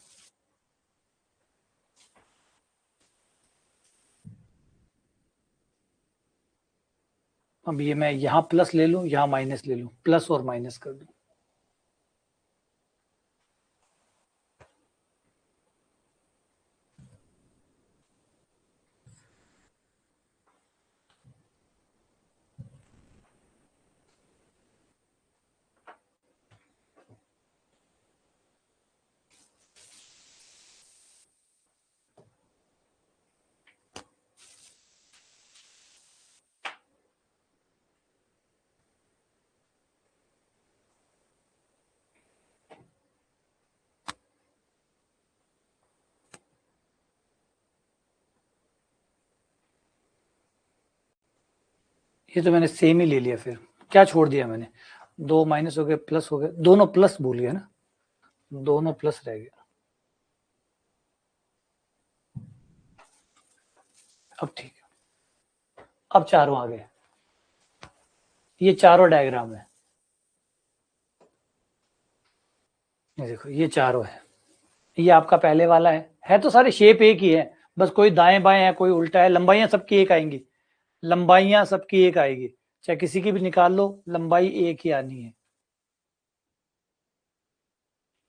अब ये मैं यहाँ प्लस ले लूं, यहाँ माइनस ले लूं, प्लस और माइनस कर दूं। ये तो मैंने सेम ही ले लिया, फिर क्या छोड़ दिया मैंने, दो माइनस हो गए, प्लस हो गए, दोनों प्लस भूल गया ना, दोनों प्लस रह गया। अब ठीक है, अब चारों आ गए, ये चारों डायग्राम है, ये देखो, ये चारों है, ये आपका पहले वाला है तो सारे शेप एक ही है, बस कोई दाएं बाएं है, कोई उल्टा है, लंबाइयां सबकी एक आएंगी, लंबाइयां सबकी एक आएगी, चाहे किसी की भी निकाल लो, लंबाई एक ही आनी है।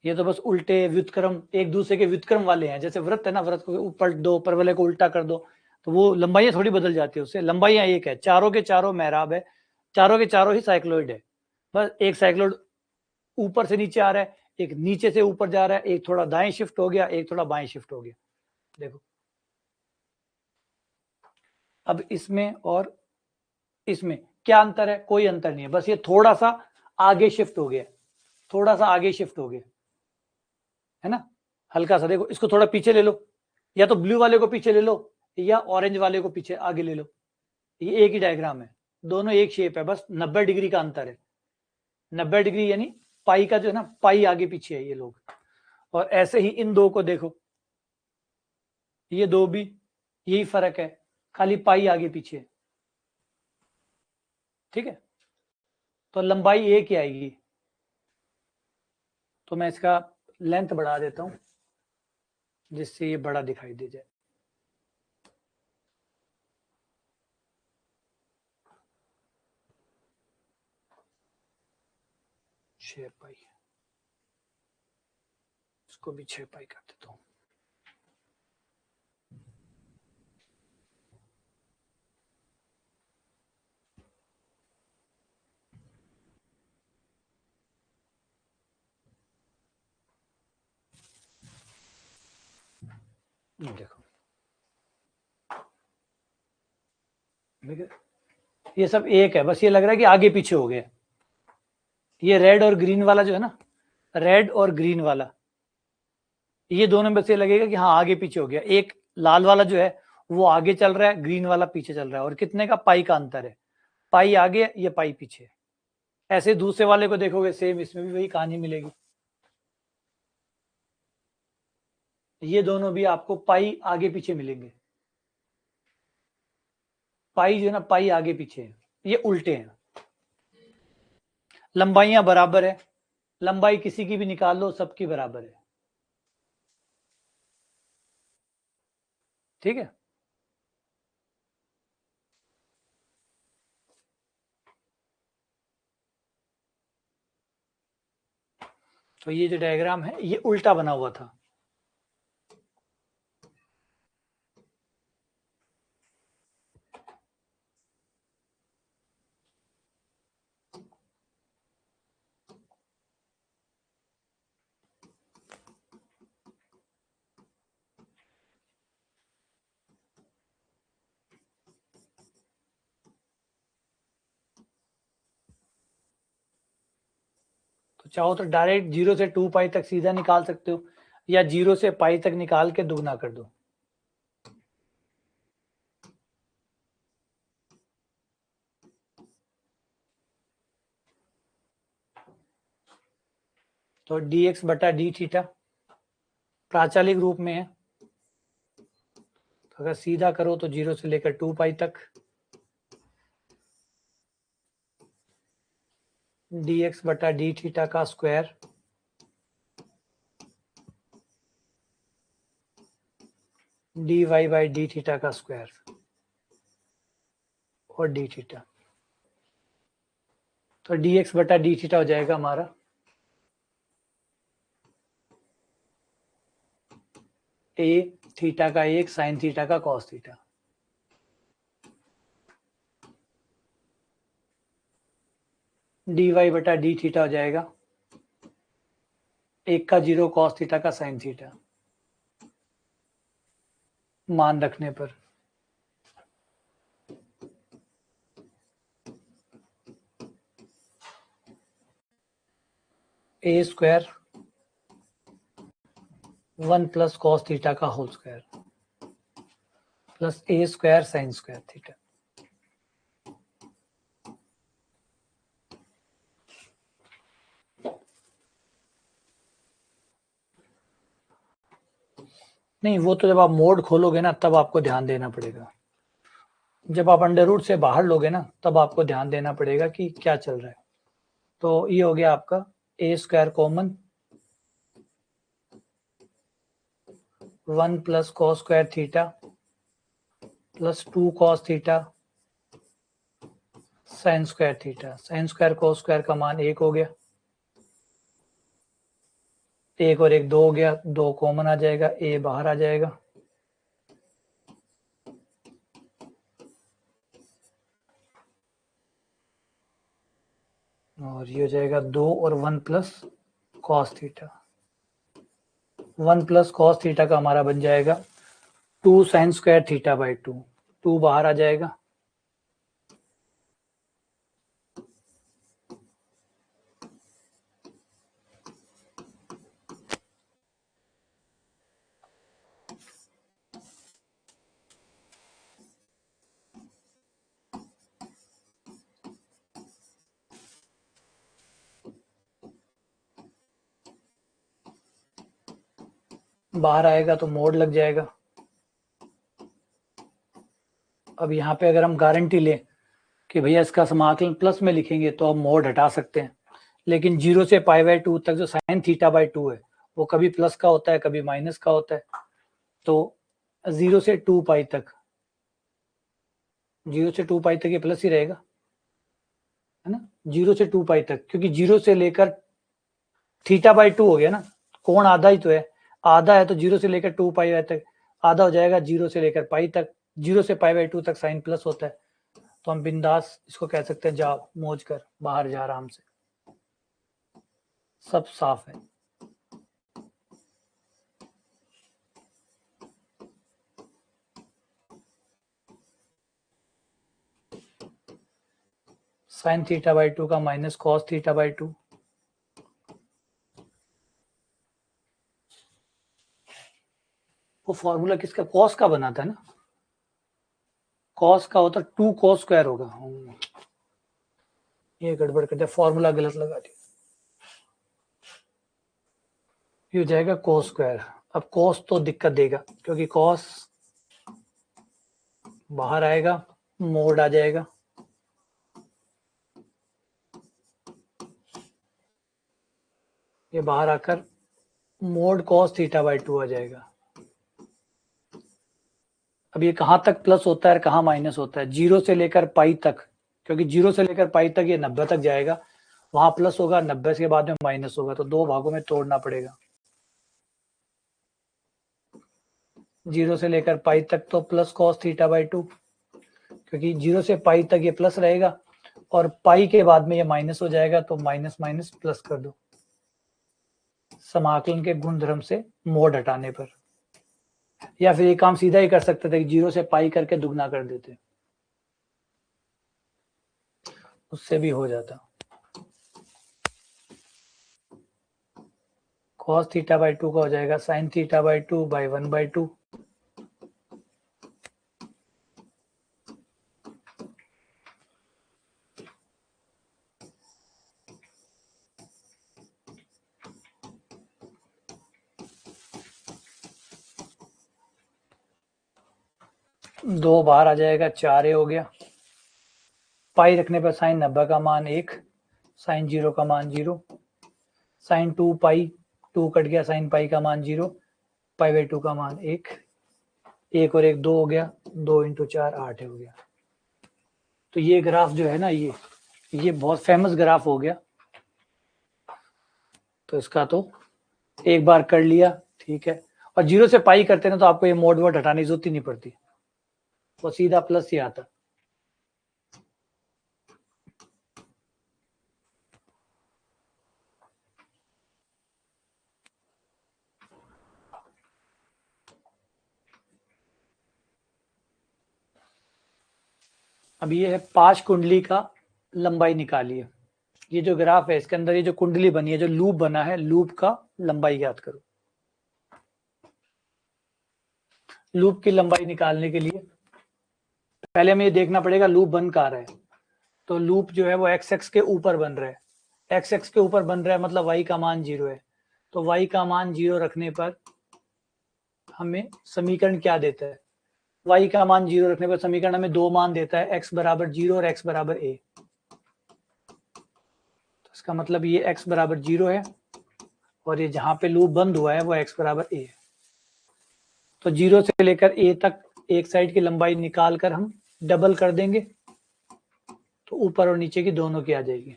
ये तो बस उल्टे व्युत्क्रम, एक दूसरे के व्युत्क्रम वाले हैं, जैसे वृत्त है ना, वृत्त को ऊपर दो, ऊपर वाले को उल्टा कर दो, तो वो लंबाइयां थोड़ी बदल जाती है उससे, लंबाइयां एक है, चारों के चारों मेहराब है, चारों के चारों ही साइक्लोइड है, बस एक साइक्लोइड ऊपर से नीचे आ रहा है, एक नीचे से ऊपर जा रहा है, एक थोड़ा दाएं शिफ्ट हो गया, एक थोड़ा बाएं शिफ्ट हो गया, देखो। अब इसमें और इसमें क्या अंतर है, कोई अंतर नहीं है, बस ये थोड़ा सा आगे शिफ्ट हो गया, थोड़ा सा आगे शिफ्ट हो गया, है ना, हल्का सा। देखो, इसको थोड़ा पीछे ले लो, या तो ब्लू वाले को पीछे ले लो, या ऑरेंज वाले को पीछे आगे ले लो, ये एक ही डायग्राम है, दोनों एक शेप है, बस 90 डिग्री का अंतर है, 90 डिग्री यानी पाई का जो है ना, पाई आगे पीछे है ये लोग। और ऐसे ही इन दो को देखो, ये दो भी यही फर्क है, खाली पाई आगे पीछे है, ठीक है, तो लंबाई एक ही आएगी। तो मैं इसका लेंथ बढ़ा देता हूं, जिससे ये बड़ा दिखाई दे जाए। छह पाई, इसको भी 6 पाई कर देता हूं। देखो, ये सब एक है, बस ये लग रहा है कि आगे पीछे हो गया, ये रेड और ग्रीन वाला जो है ना, रेड और ग्रीन वाला, ये दोनों में से लगेगा कि हाँ आगे पीछे हो गया, एक लाल वाला जो है वो आगे चल रहा है, ग्रीन वाला पीछे चल रहा है, और कितने का, पाई का अंतर है, पाई आगे, ये पाई पीछे। ऐसे दूसरे वाले को देखोगे, सेम इसमें भी वही कहानी मिलेगी, ये दोनों भी आपको पाई आगे पीछे मिलेंगे, पाई जो है ना, पाई आगे पीछे है, ये उल्टे हैं। लंबाइयां बराबर है, लंबाई किसी की भी निकाल लो, सबकी बराबर है, ठीक है। तो ये जो डायग्राम है ये उल्टा बना हुआ था। तो चाहो तो डायरेक्ट 0 से 2 पाई तक सीधा निकाल सकते हो, या 0 से पाई तक निकाल के दुगना कर दो। तो dx बटा डी थीटा प्राचालिक रूप में है, तो अगर सीधा करो तो 0 से लेकर 2 पाई तक dx बटा डी थीटा का square dy by d theta का स्क्वायर और डी थीटा। तो dx बटा डी थीटा हो जाएगा हमारा a थीटा का 1 साइन थीटा का कॉस थीटा। dy बटा डी थीटा हो जाएगा 1 का 0 कॉस थीटा का साइन थीटा, मान रखने पर। a square 1 plus cos theta का whole square plus a square sine square theta. नहीं, वो तो जब आप मोड खोलोगे ना तब आपको ध्यान देना पड़ेगा। जब आप अंडर रूट से बाहर लोगे ना तब आपको ध्यान देना पड़ेगा कि क्या चल रहा है। तो ये हो गया आपका a square common 1 plus cos square theta plus 2 cos theta sine square theta. Sine square cos square का मान 1 हो गया, 1 और 1 2 हो गया, 2 कॉमन आ जाएगा, a बाहर आ जाएगा। और ये हो जाएगा 2 और 1 plus cos theta. 1 plus cos theta का हमारा बन जाएगा 2 साइन स्क्वायर थीटा बाई 2, 2 बाहर आ जाएगा। बाहर आएगा तो मोड लग जाएगा। अब यहाँ पे अगर हम गारंटी लें कि भैया इसका समाकलन प्लस में लिखेंगे तो हम मोड हटा सकते हैं, लेकिन 0 से पाई बाई 2 तक जो साइन थीटा बाई 2 है वो कभी प्लस का होता है कभी माइनस का होता है। तो 0 से 2 पाई तक, 0 से 2 पाई तक ये प्लस ही रहेगा, है ना। 0 से 2 पाई तक, क्योंकि 0 से लेकर थीटा बाई 2 हो गया ना, कोण आधा ही तो है, आधा है तो 0 से लेकर 2 पाई तक आधा हो जाएगा, 0 से लेकर पाई तक, 0 से पाई बाई 2 तक साइन प्लस होता है। तो हम बिंदास इसको कह सकते हैं जा मौज कर बाहर जा आराम से, सब साफ है। साइन थीटा बाई 2 का माइनस कॉस थीटा बाई 2, वो फॉर्मूला किसका, कॉस का बना था ना, कॉस का होता 2 कॉस स्क्वायर होगा। ये गड़बड़ कर दिया, फॉर्मूला गलत लगा दिया, ये हो जाएगा कॉस स्क्वायर। अब कॉस तो दिक्कत देगा क्योंकि कॉस बाहर आएगा, मोड आ जाएगा, ये बाहर आकर मोड कॉस थीटा बाई 2 आ जाएगा। अब ये कहाँ तक प्लस होता है और कहाँ माइनस होता है? 0 से लेकर पाई तक, क्योंकि 0 से लेकर पाई तक ये 90 तक जाएगा, वहां प्लस होगा, 90 के बाद में माइनस होगा, तो 2 भागों में तोड़ना पड़ेगा। 0 से लेकर पाई तक तो प्लस कॉस थीटा बाई 2, क्योंकि 0 से पाई तक ये प्लस रहेगा और पाई के बाद में ये माइनस हो जाएगा, तो माइनस माइनस प्लस कर दो समाकलन के गुणधर्म से मोड हटाने पर। या फिर ये काम सीधा ही कर सकते थे, 0 से पाई करके दुगना कर देते, उससे भी हो जाता। cos थीटा बाई 2 का हो जाएगा sin थीटा बाई 2 बाई 1/2। दो बाहर आ जाएगा, 4a हो गया। पाई रखने पर साइन 90 का मान 1, साइन 0 का मान 0, साइन 2 पाई 2 कट गया, साइन पाई का मान 0, पाई बाई 2 का मान 1, 1 और 1 2 हो गया, 2 इंटू 4 8 हो गया। तो ये ग्राफ जो है ना, ये बहुत फेमस ग्राफ हो गया। तो इसका तो एक बार कर लिया, ठीक है। और 0 से पाई करते ना तो आपको ये मोड वर्ड हटाने की जरूरत ही नहीं पड़ती, वो सीधा प्लस ही आता। अब ये है 5 कुंडली का लंबाई निकालिए। ये जो ग्राफ है इसके अंदर ये जो कुंडली बनी है, जो लूप बना है, लूप का लंबाई ज्ञात करो। लूप की लंबाई निकालने के लिए पहले हमें ये देखना पड़ेगा लूप बन कहाँ रहा है। तो लूप जो है वो एक्स एक्स के ऊपर बन रहा है, एक्स एक्स के ऊपर बन रहा है, मतलब y का मान 0 है। तो y का मान 0 रखने पर हमें समीकरण क्या देता है? y का मान 0 रखने पर समीकरण हमें दो मान देता है, x बराबर 0 और x बराबर a। तो इसका मतलब ये x बराबर 0 है और ये जहां पे लूप बंद हुआ है वो x बराबर a है। तो 0 से लेकर a तक एक साइड की लंबाई निकाल कर हम डबल कर देंगे, तो ऊपर और नीचे की दोनों की आ जाएगी।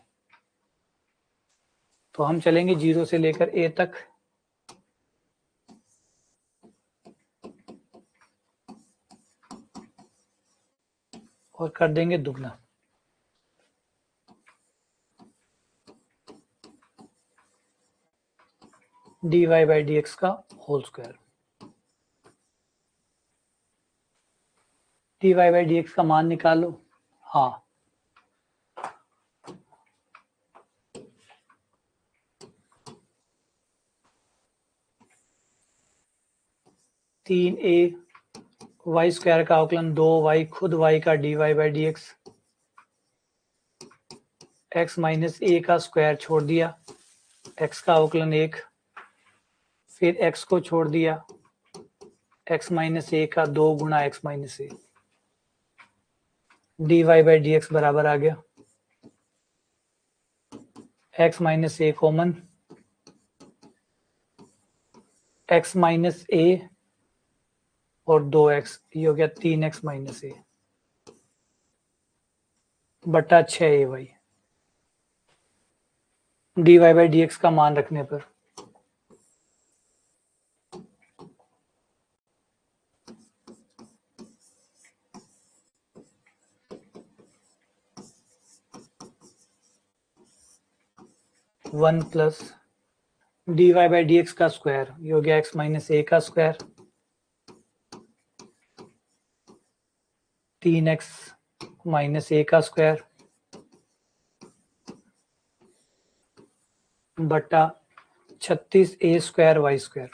तो हम चलेंगे 0 से लेकर a तक, और कर देंगे दुगना। dy बाई dx का whole square. dy by dx का मान निकालो। हाँ, तीन ए वाई स्क्वायर का अवकलन 2y खुद y का dy by dx, x minus a का स्क्वायर छोड़ दिया, x का अवकलन 1, फिर x को छोड़ दिया, x माइनस ए का 2 गुणा x minus A, dy by dx बराबर आ गया x माइनस ए कॉमन, x माइनस ए और 2x, ये हो गया 3x माइनस ए बटा 6ay। dy बाई dx का मान रखने पर one plus dy by dx का स्क्वायर, ये हो गया x माइनस ए का स्क्वायर, 3x माइनस ए का स्क्वायर बटा 36a स्क्वायर वाई स्क्वायर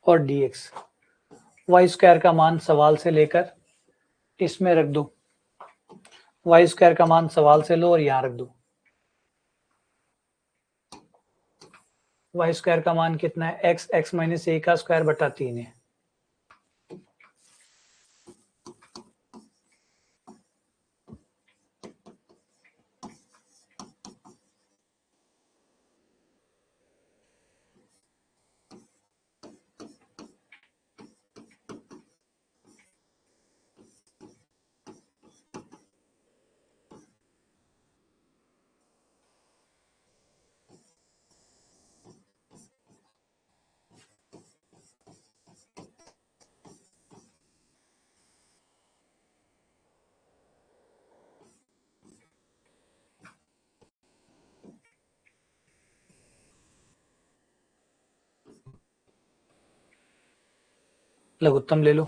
और dx। वाई स्क्वायर का मान सवाल से लेकर इसमें रख दो, वाई स्क्वायर का मान सवाल से लो और यहां रख दो। वाई स्क्वायर का मान कितना है? x माइनस ए का स्क्वायर बटा 3 है। लघुत्तम ले लो,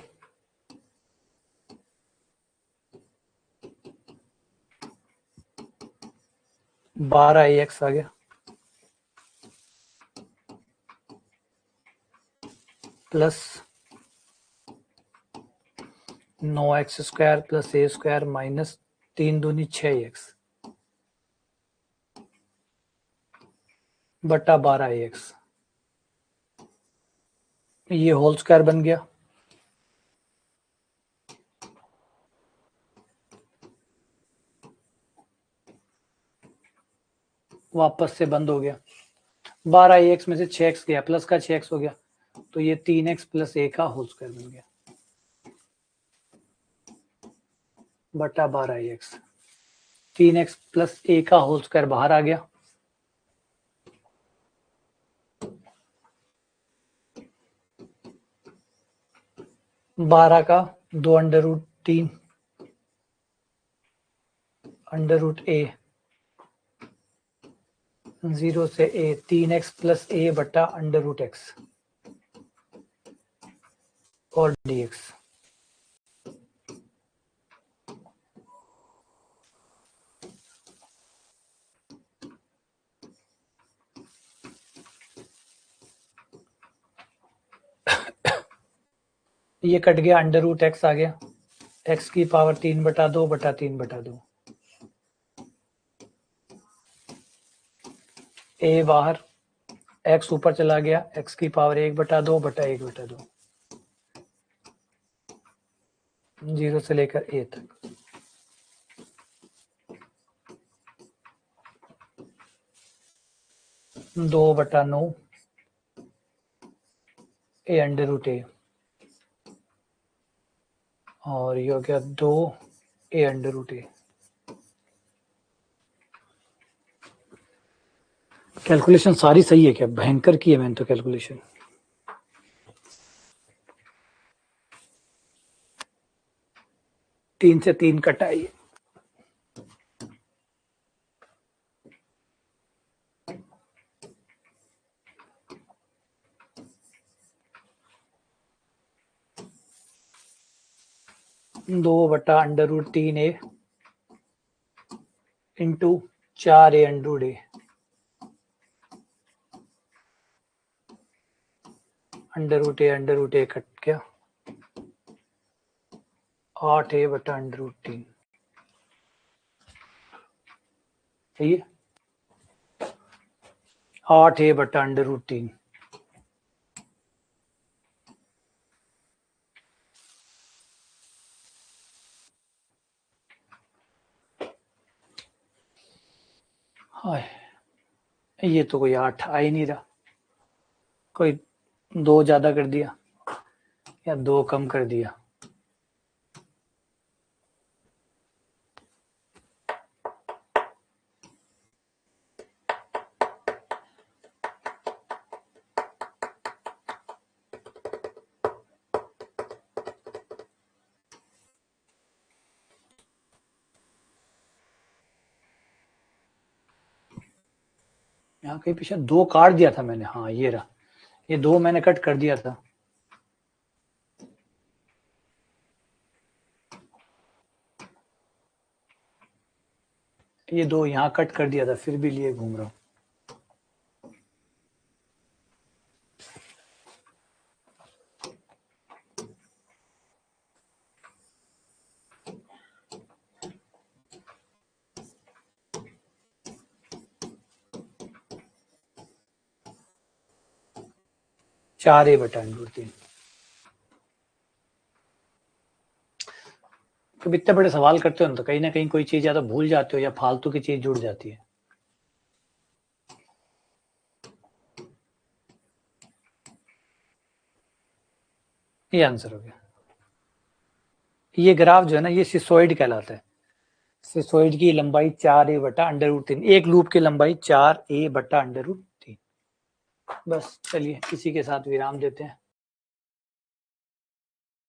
बारह ए एक्स आ गया plus 9x² plus a² minus 3 दूनी 6x बटा 12x, ये होल स्क्वायर बन गया। वापस से बंद हो गया, 12x में से 6x गया, प्लस का 6x हो गया, तो ये 3x प्लस a का होल स्क्वायर बन गया बटा 12x। 3x प्लस a का होल स्क्वायर बाहर आ गया, बारह का 2 √3 √a 0 से a 3x प्लस a बटा √x और dx। ये कट गया, √x आ गया, x की पावर 3/2 बटा 3/2, a बाहर, x ऊपर चला गया, x की पावर 1/2 बटा 1/2, 0 से लेकर a तक। दो बटा 9 a और ये हो गया 2 a कैलकुलेशन सारी सही है क्या? भयंकर की है मैंने तो कैलकुलेशन। तीन से 3 कटाई, दो बटा √3a into 4a √a, √a cut गया, 8a बटा √3, सही है, 8a बटा √3। हाय, ये तो कोई 8 आ ही नहीं रहा, कोई 2 ज्यादा कर दिया या 2 कम कर दिया। यहाँ कहीं पीछे 2 काट दिया था मैंने, हाँ ये रहा, ये 2 मैंने कट कर दिया था। ये 2 यहाँ कट कर दिया था, फिर भी लिए घूम रहा हूँ। चार a बटा √3। तो इतने बड़े सवाल करते हो ना, तो कहीं ना कहीं कोई चीज या तो भूल जाते हो या फालतू की चीज जुड़ जाती है। ये आंसर हो गया। ये ग्राफ जो है ना, ये सिसोइड कहलाता है। सिसोइड की लंबाई 4a बटा √3, एक लूप की लंबाई 4a बटा √3। बस चलिए इसी के साथ विराम देते हैं।